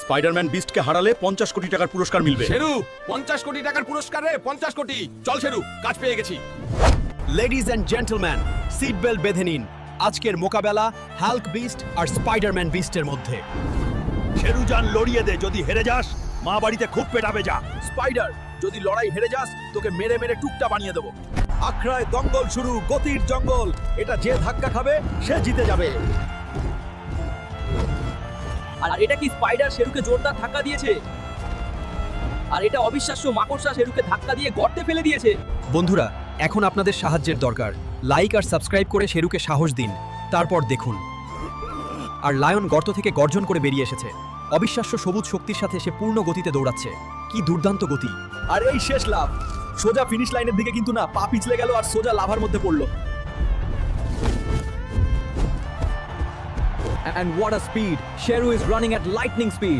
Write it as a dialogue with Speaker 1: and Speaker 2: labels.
Speaker 1: Spiderman বিস্টকে হারালে 50 কোটি টাকার পুরস্কার মিলবে।
Speaker 2: শেরু 50 কোটি টাকার পুরস্কার রে, 50 কোটি। চল শেরু, কাজ পেয়ে গেছি।
Speaker 3: Ladies and gentleman, seat belt বেঁধে নিন। আজকের মোকাবেলা হাল্ক বিস্ট আর স্পাইডারম্যান বিস্টের মধ্যে।
Speaker 1: শেরুজান লড়িয়ে দে, যদি হেরে যাস মা বাড়িতে খুব পেটাবে যা।
Speaker 3: স্পাইডার, যদি লড়াই হেরে যাস তোকে মেরে মেরে টুকটা বানিয়ে দেবো। আখড়ায় দঙ্গল শুরু, গতির জঙ্গল। এটা যে ধাক্কা খাবে সে জিতে যাবে।
Speaker 4: আর এটা কি স্পাইডার শেরুকে জোরদার ধাক্কা দিয়েছে, আর এটা অবিশ্বাস্য মাকড়সা শেরুকে ধাক্কা দিয়ে গর্তে ফেলে দিয়েছে।
Speaker 3: বন্ধুরা, এখন আপনাদের সাহায্যের দরকার। লাইক আর সাবস্ক্রাইব করে শেরুকে সাহস দিন, তারপর দেখুন। আর লায়ন গর্ত থেকে গর্জন করে বেরিয়ে এসেছে। অবিশ্বাস্য সবুজ শক্তির সাথে সে পূর্ণ গতিতে দৌড়াচ্ছে। কি দুর্দান্ত গতি! আর এই শেষ লাভ, সোজা ফিনিশ লাইনের দিকে কিন্তু না, পা পিছলে গেল আর সোজা লাভার মধ্যে পড়লো।
Speaker 4: And what a speed! Sheru is running at lightning speed.